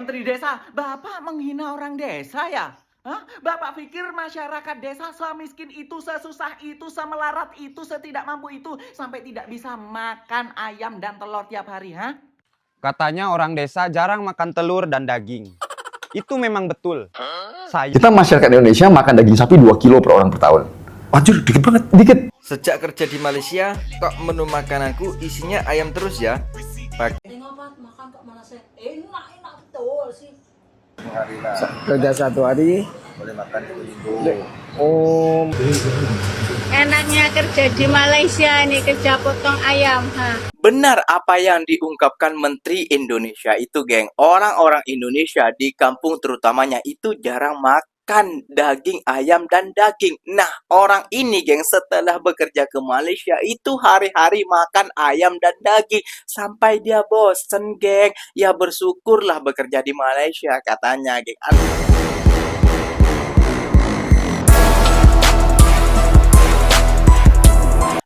Menteri Desa, Bapak menghina orang desa ya? Hah? Bapak pikir masyarakat desa semiskin itu, sesusah itu, semelarat itu, setidak mampu itu, sampai tidak bisa makan ayam dan telur tiap hari, ha? Katanya orang desa jarang makan telur dan daging. Itu memang betul. Kita masyarakat Indonesia makan daging sapi 2 kilo per orang per tahun. Anjir, dikit banget, dikit. Sejak kerja di Malaysia, kok menu makananku isinya ayam terus ya? Tengok Pak, makan kok malah saya enak betul sih. Kerja satu hari Boleh makan 1 minggu. Enaknya kerja di Malaysia ini kerja potong ayam. Benar apa yang diungkapkan Menteri Indonesia itu, geng. Orang-orang Indonesia di kampung terutamanya itu jarang makan daging ayam dan daging. Nah, orang ini, geng, setelah bekerja ke Malaysia itu hari-hari makan ayam dan daging sampai dia bosen, geng. Ya bersyukurlah bekerja di Malaysia katanya, geng.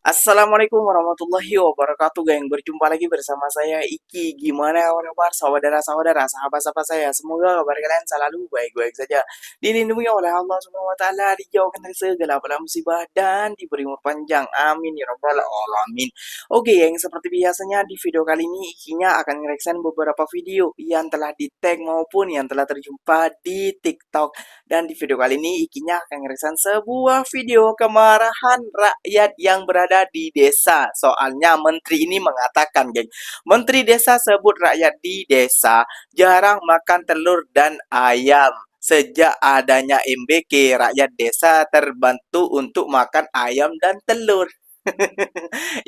Assalamualaikum warahmatullahi wabarakatuh, geng. Berjumpa lagi bersama saya Iki. Gimana kabar saudara-saudara, sahabat-sahabat saya? Semoga kabar kalian selalu baik-baik saja, dilindungi oleh Allah Subhanahu wa taala, dijauhkan dari segala bala musibah dan diberi umur panjang. Amin ya rabbal alamin. Oke, geng, seperti biasanya di video kali ini Ikinya akan ngereaction beberapa video yang telah di-tag maupun yang telah terjumpa di TikTok. Dan di video kali ini Ikinya akan ngereaction sebuah video kemarahan rakyat yang berada di desa. Soalnya menteri ini mengatakan, geng, menteri desa sebut rakyat di desa jarang makan telur dan ayam. Sejak adanya MBK, rakyat desa terbantu untuk makan ayam dan telur.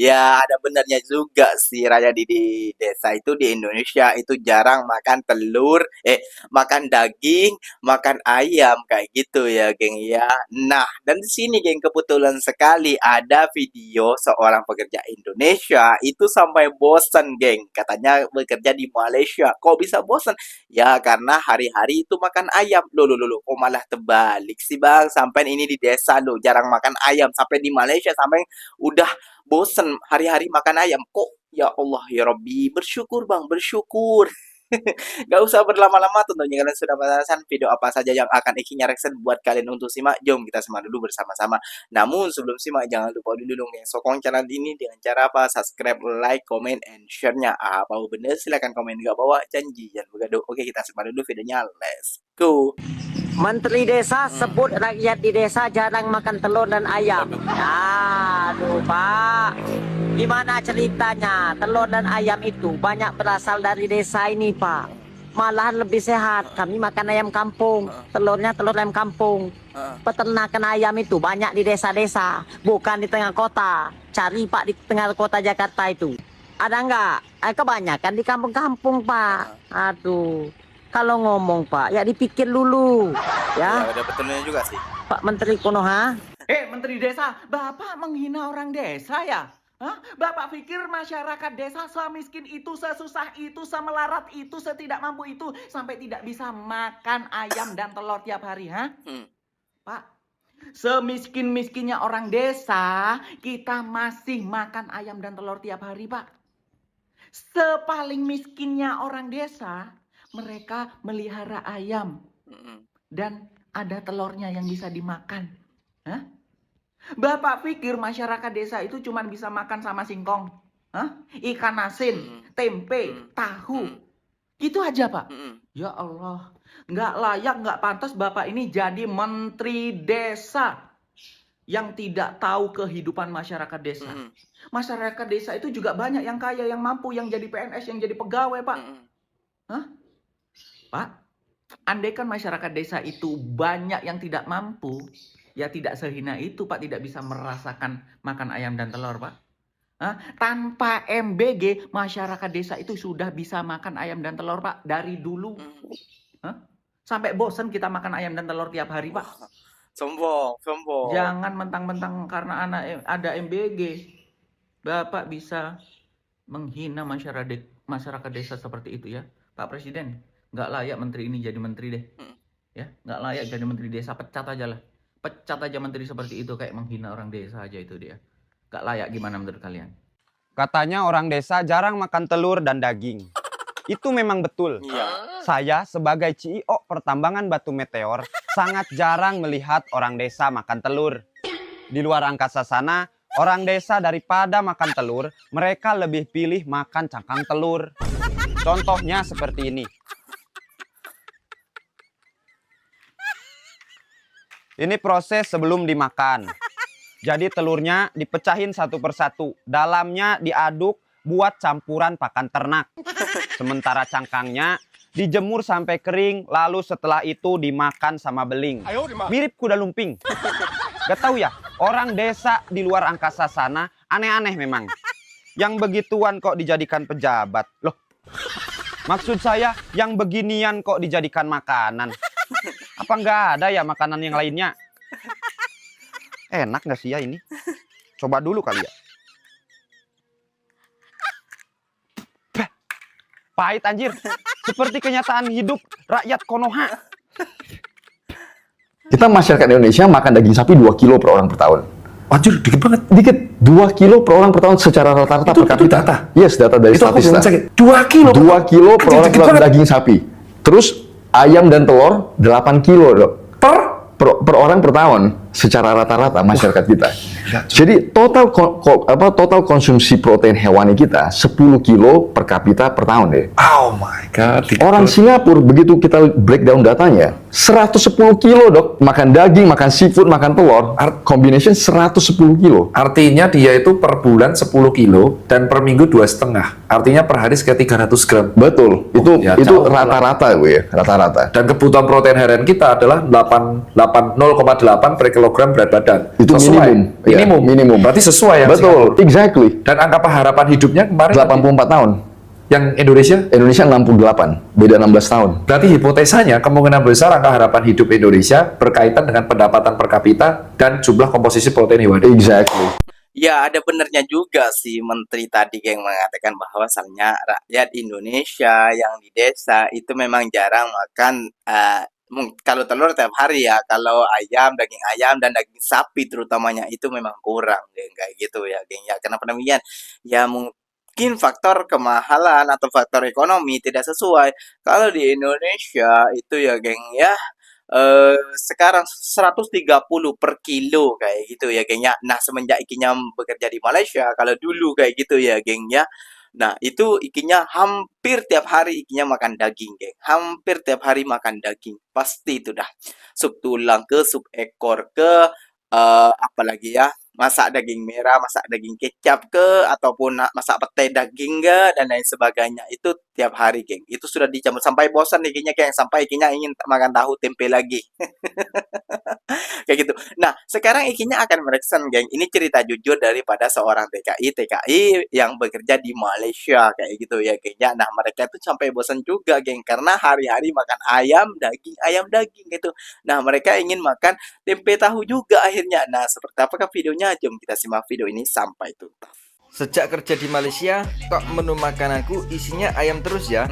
Ya, ada benarnya juga sih, rakyat di desa itu di Indonesia itu jarang makan telur, makan daging, makan ayam kayak gitu ya, geng ya. Nah, dan di sini, geng, kebetulan sekali ada video seorang pekerja Indonesia itu sampai bosan, geng. Katanya bekerja di Malaysia. Kok bisa bosan? Ya, karena hari-hari itu makan ayam. Loh, kok malah terbalik sih, Bang? Sampai ini di desa lo jarang makan ayam, sampai di Malaysia sampai udah bosen hari-hari makan ayam. Kok ya Allah ya Robbi, bersyukur, Bang, bersyukur. Gak usah berlama-lama, tentunya kalian sudah penasaran video apa saja yang akan Ikinya reaction buat kalian untuk simak. Jom kita simak dulu bersama-sama. Namun sebelum simak jangan lupa dulu dong yang sokong channel ini dengan cara apa? Subscribe, like, comment, and share-nya. Apa bener silahkan komen, gak bawa janji jangan begaduh. Oke, kita simak dulu videonya, let's go. Menteri Desa sebut rakyat di desa jarang makan telur dan ayam. Aduh, Pak. Gimana ceritanya? Telur dan ayam itu banyak berasal dari desa ini, Pak. Malahan lebih sehat. Kami makan ayam kampung. Telurnya telur ayam kampung. Peternakan ayam itu banyak di desa-desa, bukan di tengah kota. Cari, Pak, di tengah kota Jakarta itu. Ada nggak? Kebanyakan di kampung-kampung, Pak. Aduh. Kalau ngomong, Pak, ya dipikir dulu. Ya, Ada betulnya juga sih. Pak Menteri Konoha. Menteri Desa, Bapak menghina orang desa ya? Hah? Bapak pikir masyarakat desa semiskin itu, sesusah itu, semelarat itu, setidak mampu itu, sampai tidak bisa makan ayam dan telur tiap hari, ha? Pak, semiskin-miskinnya orang desa, kita masih makan ayam dan telur tiap hari, Pak. Sepaling miskinnya orang desa, mereka melihara ayam dan ada telurnya yang bisa dimakan. Hah? Bapak pikir masyarakat desa itu cuma bisa makan sama singkong, hah? Ikan asin, tempe, tahu, gitu aja, Pak. Ya Allah, nggak layak, nggak pantas Bapak ini jadi menteri desa yang tidak tahu kehidupan masyarakat desa. Masyarakat desa itu juga banyak yang kaya, yang mampu, yang jadi PNS, yang jadi pegawai, Pak. Hah? Pak, andaikan masyarakat desa itu banyak yang tidak mampu, ya tidak sehina itu, Pak, tidak bisa merasakan makan ayam dan telur, Pak. Hah? Tanpa MBG, masyarakat desa itu sudah bisa makan ayam dan telur, Pak, dari dulu. Hah? Sampai bosan kita makan ayam dan telur tiap hari, Pak. Sombong. Jangan mentang-mentang karena ada MBG, Bapak bisa menghina masyarakat desa seperti itu ya. Pak Presiden, nggak layak menteri ini jadi menteri deh. Ya, nggak layak jadi menteri desa, pecat aja lah. Pecat aja menteri seperti itu, kayak menghina orang desa aja itu dia. Nggak layak, gimana menurut kalian? Katanya orang desa jarang makan telur dan daging. Itu memang betul. Iya. Saya sebagai CEO pertambangan batu meteor sangat jarang melihat orang desa makan telur. Di luar angkasa sana, orang desa daripada makan telur, mereka lebih pilih makan cangkang telur. Contohnya seperti ini. Ini proses sebelum dimakan. Jadi telurnya dipecahin satu persatu. Dalamnya diaduk buat campuran pakan ternak. Sementara cangkangnya dijemur sampai kering, lalu setelah itu dimakan sama beling. Mirip kuda lumping. Gak tahu ya, orang desa di luar angkasa sana aneh-aneh memang. Yang begituan kok dijadikan pejabat. Loh, maksud saya yang beginian kok dijadikan makanan. Apa nggak ada ya makanan yang lainnya? Enak nggak sih ya ini? Coba dulu kali ya. Pahit anjir. Seperti kenyataan hidup rakyat Konoha. Kita masyarakat Indonesia makan daging sapi 2 kilo per orang per tahun. Anjir, dikit banget. Dikit. 2 kilo per orang per tahun secara rata-rata Itu per kapita. data? Yes, data dari Itu aku belum Statista. cek. 2 kilo. 2 kilo per Anjir, orang dikit per banget. daging sapi. Terus ayam dan telur 8 kilo, Dok. Per orang per tahun secara rata-rata masyarakat kita. Jadi total total konsumsi protein hewani kita 10 kilo per kapita per tahun deh. Oh my god. dikit Orang banget. Singapura begitu kita breakdown datanya 110 kilo, Dok. Makan daging, makan seafood, makan telur, combination 110 kilo. Artinya dia itu per bulan 10 kilo dan per minggu 2,5. Artinya per hari sekitar 300 gram. Betul. ya, Itu jauh lah. rata-rata gue ya, rata-rata. Dan kebutuhan protein harian kita adalah 0,8 per kilogram berat badan. Itu Sesuai. minimum. Ya, minimum. Berarti sesuai ya. Betul, exactly. Dan angka harapan hidupnya kemarin 84 tahun. yang Indonesia. Indonesia 68, beda 16 tahun. Berarti hipotesanya kemungkinan besar angka harapan hidup Indonesia berkaitan dengan pendapatan per kapita dan jumlah komposisi protein hewani. Exactly. Ya, ada benernya juga sih Menteri tadi yang mengatakan bahwasannya rakyat Indonesia yang di desa itu memang jarang makan kalau telur tiap hari ya, kalau ayam, daging ayam dan daging sapi terutamanya itu memang kurang, geng, kayak gitu ya, geng. Ya, kenapa demikian? Ya mungkin faktor kemahalan atau faktor ekonomi tidak sesuai. Kalau di Indonesia itu ya, geng, ya sekarang 130 per kilo kayak gitu ya, geng, ya. Nah, semenjak ikinya bekerja di Malaysia, kalau dulu kayak gitu ya, geng, ya. Nah, itu ikinya hampir tiap hari ikinya makan daging, geng. Hampir tiap hari makan daging. Pasti itu dah. Sup tulang ke, sup ekor ke, apalagi ya, masak daging merah, masak daging kecap ke, ataupun masak petai daging ke, dan lain sebagainya. Itu tiap hari, geng. Itu sudah dicampur sampai bosan ikinya, geng. Sampai ikinya ingin makan tahu tempe lagi. Kayak gitu. Nah, sekarang ikinya akan mereksan, geng. Ini cerita jujur daripada seorang TKI yang bekerja di Malaysia kayak gitu ya, geng. Ya, nah, mereka tuh sampai bosan juga, geng, karena hari-hari makan ayam daging gitu. Nah, mereka ingin makan tempe tahu juga akhirnya. Nah, seperti apakah videonya? Jom kita simak video ini sampai tuntas. Sejak kerja di Malaysia, kok menu makananku isinya ayam terus ya?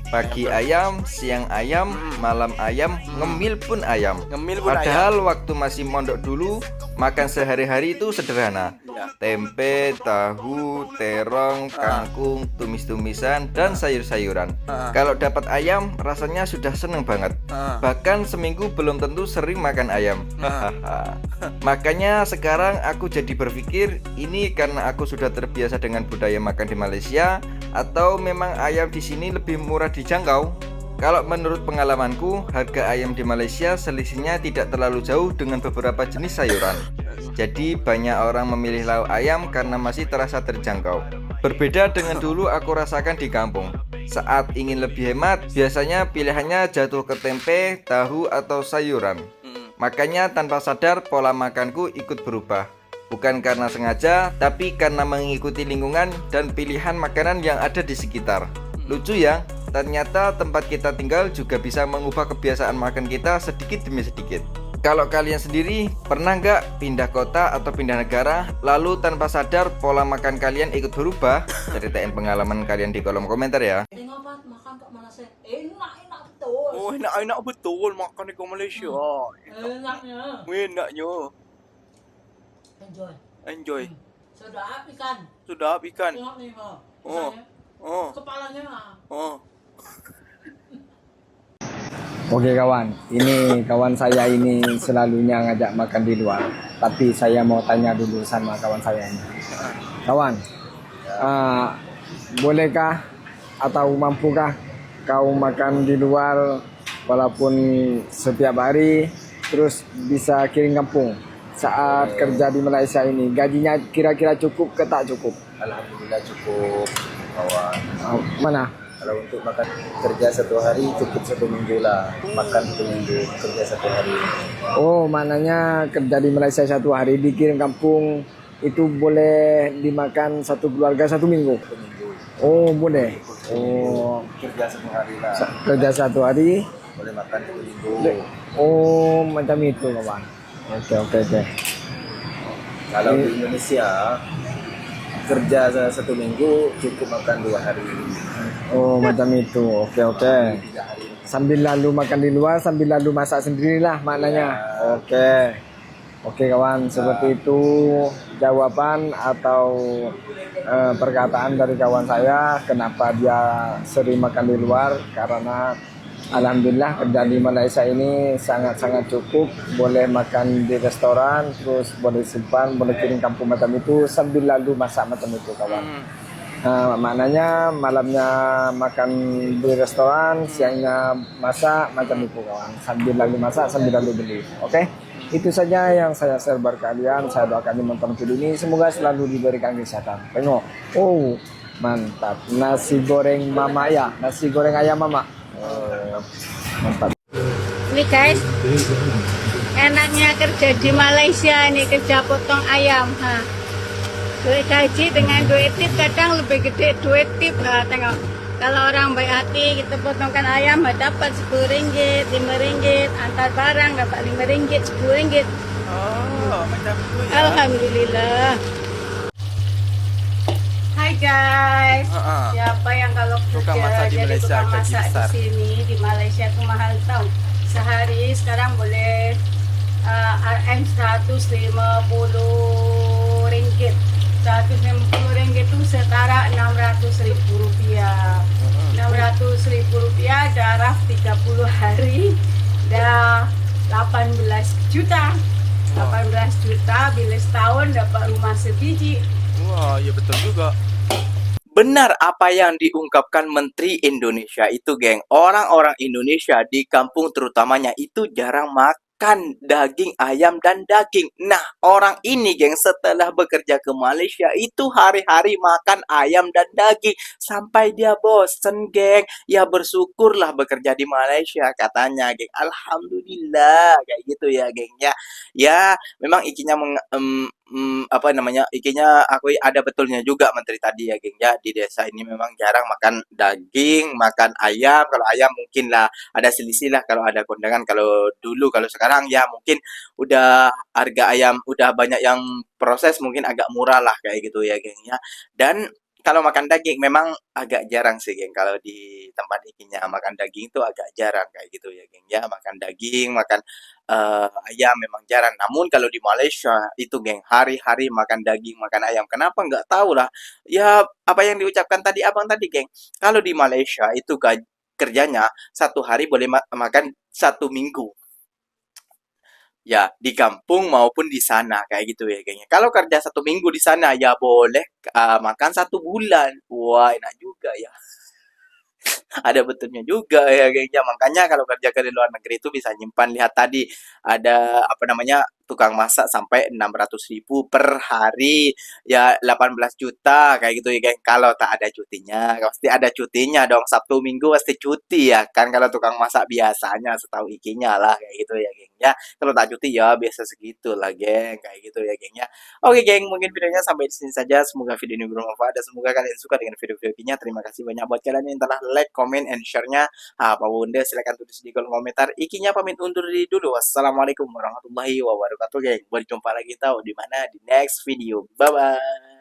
Pagi ayam, siang ayam, malam ayam, ngemil pun ayam. Ngemil pun Padahal waktu masih mondok dulu, makan sehari-hari itu sederhana. Tempe, tahu, terong, kangkung, tumis-tumisan, dan sayur-sayuran. Kalau dapat ayam, rasanya sudah seneng banget. Bahkan seminggu belum tentu sering makan ayam. Makanya sekarang aku jadi berpikir, ini karena aku sudah terbiasa dengan budaya makan di Malaysia, atau memang ayam di sini lebih murah dijangkau? Kalau menurut pengalamanku, harga ayam di Malaysia selisihnya tidak terlalu jauh dengan beberapa jenis sayuran. Jadi banyak orang memilih lauk ayam karena masih terasa terjangkau. Berbeda dengan dulu aku rasakan di kampung. Saat ingin lebih hemat, biasanya pilihannya jatuh ke tempe, tahu, atau sayuran. Makanya tanpa sadar pola makanku ikut berubah. Bukan karena sengaja, tapi karena mengikuti lingkungan dan pilihan makanan yang ada di sekitar. Lucu ya, ternyata tempat kita tinggal juga bisa mengubah kebiasaan makan kita sedikit demi sedikit. Kalau kalian sendiri, pernah nggak pindah kota atau pindah negara, lalu tanpa sadar pola makan kalian ikut berubah? Ceritain pengalaman kalian di kolom komentar ya. Tengok Pat, makan kok malah saya enak betul. Oh, enak betul makan di Malaysia. Enaknya. Enaknya. Enjoy. Sedap ikan. Sudah ikan. Tengok nih, Pak. Oh. Oh. Kepalanya. Oh. Oke kawan, ini kawan saya ini selalunya ngajak makan di luar. Tapi saya mau tanya dulu sama kawan saya ini. Kawan, bolehkah atau mampukah kau makan di luar walaupun setiap hari, terus bisa kirim kampung saat kerja di Malaysia ini? Gajinya kira-kira cukup ke tak cukup? Alhamdulillah cukup kawan. Mana? Kalau untuk makan kerja 1 hari cukup 1 minggu lah. Makan 1 minggu, kerja 1 hari. Oh, maknanya kerja di Malaysia 1 hari dikirim kampung itu boleh dimakan 1 keluarga 1 minggu. 1 minggu. Oh, boleh. Oh, Kerja 1 hari lah. kerja 1 hari. Boleh makan 1 minggu. Oh, macam itu kawan. Oke. Kalau di Indonesia kerja 1 minggu cukup makan 2 hari. Oh, macam itu. Oke. Sambil lalu makan di luar, sambil lalu masak sendirilah maknanya. Oke kawan, seperti itu jawaban atau perkataan dari kawan saya kenapa dia sering makan di luar, karena alhamdulillah kerja di Malaysia ini sangat-sangat cukup, boleh makan di restoran, terus boleh simpan, boleh kirim kampung macam itu sambil lalu masak macam itu kawan. Maknanya malamnya makan di restoran, siangnya masak macam itu kawan, sambil lalu masak sambil lalu beli. Oke, itu saja yang saya share buat kalian. Saya doakan menonton video ini semoga selalu diberikan kesehatan. Tengok, oh mantap, nasi goreng mama ya, nasi goreng ayam mama. Mantap. Ini guys, enaknya kerja di Malaysia ini, kerja potong ayam. Duit gaji dengan duit tip kadang lebih gede duit tip. Tengok, kalau orang baik hati kita potongkan ayam dapat 10 ringgit, 5 ringgit, antar barang dapat 5 ringgit, 10 ringgit. Oh, macam itu ya. Alhamdulillah. Hai guys, siapa yang kalau Tukang kerja masak di jadi Malaysia tukang gaji masak besar. di sini di Malaysia tuh mahal tau. Sehari sekarang boleh RM 150 ringgit. 150 ringgit itu setara 600.000 rupiah. 600.000 rupiah darah 30 hari dah 18 juta. 18 juta bila setahun dapat rumah sebiji. Wah, ya betul juga. Benar apa yang diungkapkan Menteri Indonesia itu, geng. Orang-orang Indonesia di kampung terutamanya itu jarang makan daging ayam dan daging. Nah, orang ini, geng, setelah bekerja ke Malaysia itu hari-hari makan ayam dan daging sampai dia bosen, geng. Ya bersyukurlah bekerja di Malaysia katanya, geng. Alhamdulillah kayak gitu ya, geng. Ya, memang ikinya ikinya aku ada betulnya juga Menteri tadi ya, geng. Ya, di desa ini memang jarang makan daging, makan ayam. Kalau ayam mungkin lah ada selisih lah kalau ada kondangan. Kalau dulu, kalau sekarang ya mungkin udah harga ayam udah banyak yang proses, mungkin agak murah lah kayak gitu ya, geng. Ya, dan kalau makan daging memang agak jarang sih, geng. Kalau di tempat ikinya makan daging itu agak jarang kayak gitu ya, geng. Ya, makan daging, makan ayam memang jarang. Namun kalau di Malaysia itu, geng, hari-hari makan daging, makan ayam. Kenapa nggak tahu lah. Ya, apa yang diucapkan tadi abang tadi, geng. Kalau di Malaysia itu kerjanya 1 hari boleh makan 1 minggu. Ya, di kampung maupun di sana kayak gitu ya, geng. Kalau kerja 1 minggu di sana ya boleh makan 1 bulan. Wah, enak juga ya. Ada betulnya juga ya, geng. Ya, makanya kalau kerja ke luar negeri itu bisa nyimpan. Lihat tadi ada tukang masak sampai 600.000 per hari, ya 18 juta kayak gitu ya, geng. Kalau tak ada cutinya, pasti ada cutinya dong. Sabtu Minggu pasti cuti ya kan, kalau tukang masak biasanya, setahu ikinya lah kayak gitu ya, geng. Ya, kalau tak cuti ya biasa segitu lah, geng, kayak gitu ya, geng. Ya, oke, geng, mungkin videonya sampai di sini saja. Semoga video ini bermanfaat dan semoga kalian suka dengan video-video ini. Terima kasih banyak buat kalian yang telah like, comment, and share-nya. Apa bunda silahkan tulis di kolom komentar. Ikinya pamit undur diri dulu. Wassalamualaikum warahmatullahi wabarakatuh, geng. Berjumpa lagi tahu di mana di next video. Bye bye.